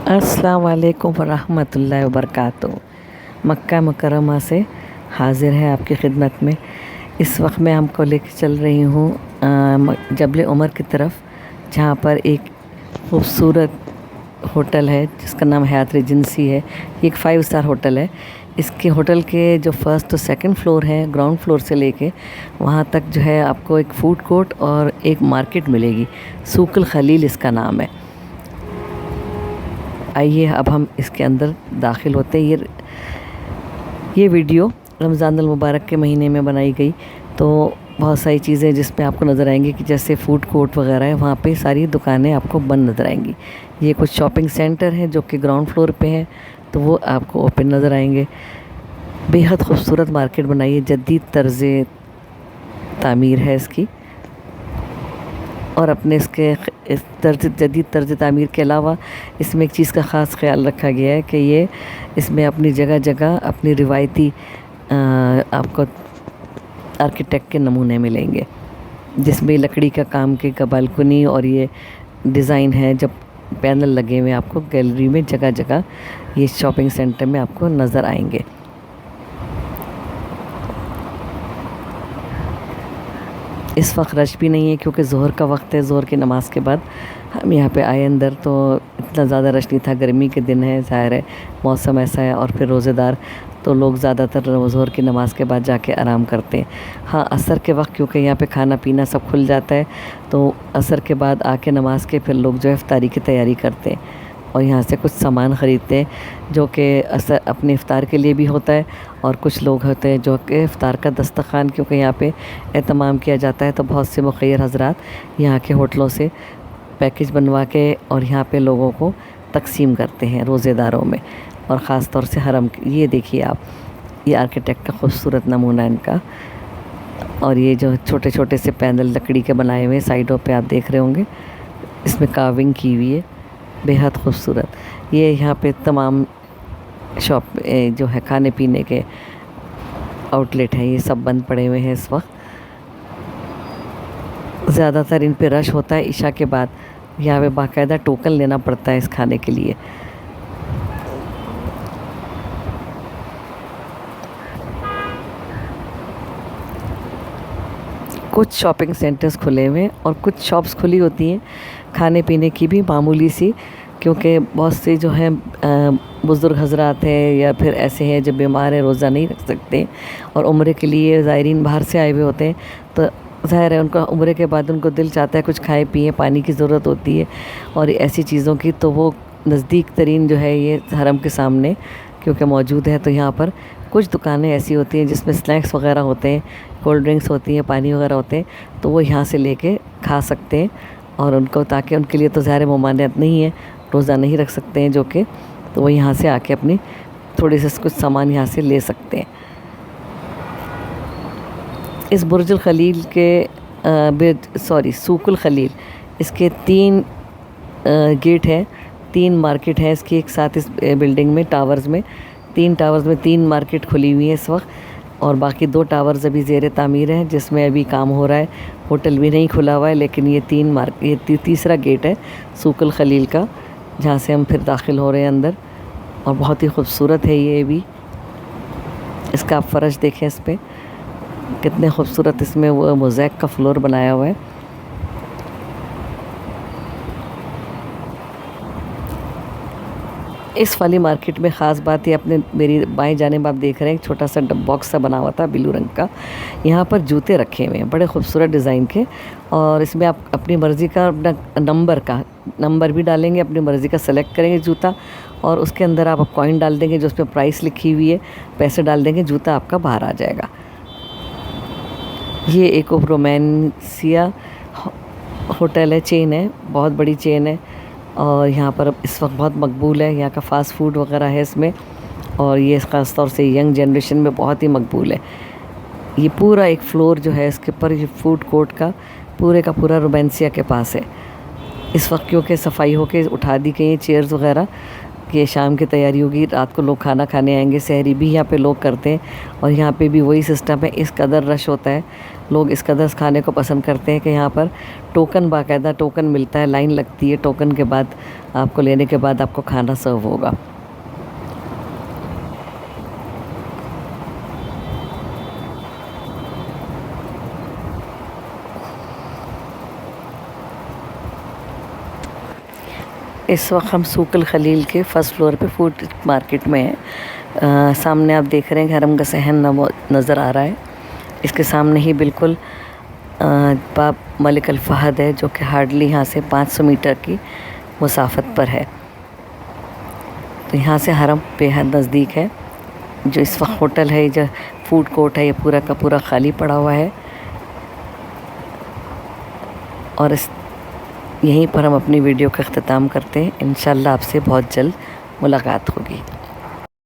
अस्सलाम वालेकुम वरहमतुल्लाहि वबरकातुहू। मक्का मुकर्रमा से हाज़िर है आपकी खिदमत में। इस वक्त मैं आपको लेके चल रही हूँ जबल उमर की तरफ, जहाँ पर एक खूबसूरत होटल है जिसका नाम हयात रेजेंसी है। ये एक 5 स्टार होटल है। इसके होटल के जो फर्स्ट तो सेकंड फ्लोर है, ग्राउंड फ्लोर से लेके वहाँ तक जो है आपको एक फ़ूड कोर्ट और एक मार्केट मिलेगी। सूकुल खलील इसका नाम है। आइए अब हम इसके अंदर दाखिल होते हैं। ये वीडियो रमज़ान अल मुबारक के महीने में बनाई गई, तो बहुत सारी चीज़ें जिसमें आपको नज़र आएंगी कि जैसे फ़ूड कोर्ट वगैरह है, वहाँ पे सारी दुकानें आपको बंद नज़र आएंगी। ये कुछ शॉपिंग सेंटर हैं जो कि ग्राउंड फ्लोर पे हैं, तो वो आपको ओपन नज़र आएंगे। बेहद खूबसूरत मार्केट बनाई है, जदीद तर्ज़ तामीर है इसकी। और अपने इसके इस जदीद तर्ज़ तामीर के अलावा इसमें एक चीज़ का ख़ास ख्याल रखा गया है कि ये इसमें अपनी जगह जगह अपनी रिवायती आपको आर्किटेक्ट के नमूने मिलेंगे, जिसमें लकड़ी का काम का बालकनी और ये डिज़ाइन है। जब पैनल लगे हुए आपको गैलरी में जगह जगह ये शॉपिंग सेंटर में आपको नज़र आएंगे। इस वक्त रश भी नहीं है क्योंकि ज़ोहर का वक्त है। ज़ोहर की नमाज़ के बाद हम यहाँ पे आए अंदर, तो इतना ज़्यादा रश नहीं था। गर्मी के दिन है, ज़ाहिर है मौसम ऐसा है, और फिर रोज़ेदार तो लोग ज़्यादातर ज़ोहर की नमाज़ के बाद जाके आराम करते हैं। हाँ, असर के वक्त क्योंकि यहाँ पे खाना पीना सब खुल जाता है, तो असर के बाद आके नमाज़ के फिर लोग जो है इफ्तारी की तैयारी करते हैं और यहाँ से कुछ सामान ख़रीदते हैं जो कि असर अपने इफ़्तार के लिए भी होता है। और कुछ लोग होते हैं जो कि इफ़्तार का दस्तरख़्वान क्योंकि यहाँ पे एहतमाम किया जाता है, तो बहुत से मुख़य्यर हज़रात यहाँ के होटलों से पैकेज बनवा के और यहाँ पे लोगों को तकसीम करते हैं रोज़ेदारों में, और ख़ास तौर से हरम। ये देखिए आप, ये आर्किटेक्ट का खूबसूरत नमूना इनका। और ये जो छोटे छोटे से पैनल लकड़ी के बनाए हुए साइडों पे आप देख रहे होंगे, इसमें कार्विंग की हुई है, बेहद खूबसूरत। ये यहाँ पे तमाम शॉप जो है खाने पीने के आउटलेट हैं, ये सब बंद पड़े हुए हैं इस वक्त। ज़्यादातर इन पे रश होता है इशा के बाद। यहाँ पे बाकायदा टोकन लेना पड़ता है इस खाने के लिए। कुछ शॉपिंग सेंटर्स खुले हुए हैं और कुछ शॉप्स खुली होती हैं खाने पीने की भी, मामूली सी, क्योंकि बहुत से जो हैं बुज़ुर्ग हज़रात हैं या फिर ऐसे हैं जो बीमार हैं, रोज़ा नहीं रख सकते, और उम्रे के लिए ज़ायरीन बाहर से आए हुए होते हैं, तो ज़ाहिर है उनका उम्रे के बाद उनको दिल चाहता है कुछ खाएं पिए, पानी की ज़रूरत होती है और ऐसी चीज़ों की, तो वो नज़दीक तरीन जो है ये हरम के सामने क्योंकि मौजूद है। तो यहाँ पर कुछ दुकानें ऐसी होती हैं जिसमें स्नैक्स वगैरह होते हैं, कोल्ड ड्रिंक्स होती हैं, पानी वगैरह होते हैं, तो वो यहाँ से लेके खा सकते हैं। और उनको, ताकि उनके लिए तो ज़ाहिर ममानियत नहीं है, रोज़ा नहीं रख सकते हैं जो कि, तो वो यहाँ से आके अपनी थोड़ी से कुछ सामान यहाँ से ले सकते हैं। इस बुर्जुल खलील के सूकुल खलील, इसके 3 गेट हैं, 3 मार्केट है इसकी एक साथ। इस बिल्डिंग में टावर्स में 3 टावर्स में 3 मार्केट खुली हुई है इस वक्त, और बाकी 2 टावर्स अभी ज़ेर तामीर हैं जिसमें अभी काम हो रहा है। होटल भी नहीं खुला हुआ है, लेकिन ये तीसरा गेट है सूकुल खलील का, जहाँ से हम फिर दाखिल हो रहे हैं अंदर। और बहुत ही खूबसूरत है ये भी। इसका आप फ़र्श देखें, इस पर कितने खूबसूरत इसमें वो मोज़ैक का फ्लोर बनाया हुआ है। इस वाली मार्केट में ख़ास बात ये, अपने मेरी बाएं जानिब आप देख रहे हैं एक छोटा सा बॉक्स सा बना हुआ था ब्लू रंग का। यहाँ पर जूते रखे हुए हैं बड़े खूबसूरत डिज़ाइन के, और इसमें आप अपनी मर्ज़ी का अपना नंबर भी डालेंगे, अपनी मर्ज़ी का सेलेक्ट करेंगे जूता, और उसके अंदर आप कॉइन डाल देंगे जो उसमें प्राइस लिखी हुई है, पैसे डाल देंगे, जूता आपका बाहर आ जाएगा। ये एक रोमानिया होटल है, चेन है, बहुत बड़ी चेन है, और यहाँ पर इस वक्त बहुत मकबूल है। यहाँ का फ़ास्ट फूड वगैरह है इसमें, और ये ख़ास तौर से यंग जनरेशन में बहुत ही मकबूल है। ये पूरा एक फ्लोर जो है इसके ऊपर, ये फ़ूड कोर्ट का पूरा रोमानिया के पास है। इस वक्त क्योंकि सफाई होके उठा दी गई है चेयर्स वगैरह, कि ये शाम की तैयारी होगी, रात को लोग खाना खाने आएंगे, सहरी भी यहाँ पे लोग करते हैं। और यहाँ पे भी वही सिस्टम है, इस कदर रश होता है, लोग इस कदर खाने को पसंद करते हैं कि यहाँ पर टोकन, बाकायदा टोकन मिलता है, लाइन लगती है, टोकन के बाद आपको लेने के बाद आपको खाना सर्व होगा। इस वक्त हम सूक अल खलील के फर्स्ट फ्लोर पे फूड मार्केट में हैं। सामने आप देख रहे हैं हरम का सहन नज़र आ रहा है। इसके सामने ही बिल्कुल बाब मलिक अल फहद है, जो कि हार्डली यहाँ से 500 मीटर की मुसाफत पर है। तो यहाँ से हरम बेहद नज़दीक है। जो इस वक्त होटल है, जो फूड कोर्ट है, ये पूरा का पूरा खाली पड़ा हुआ है। और यहीं पर हम अपनी वीडियो का अख्तिताम करते हैं। इंशाल्लाह आपसे बहुत जल्द मुलाकात होगी।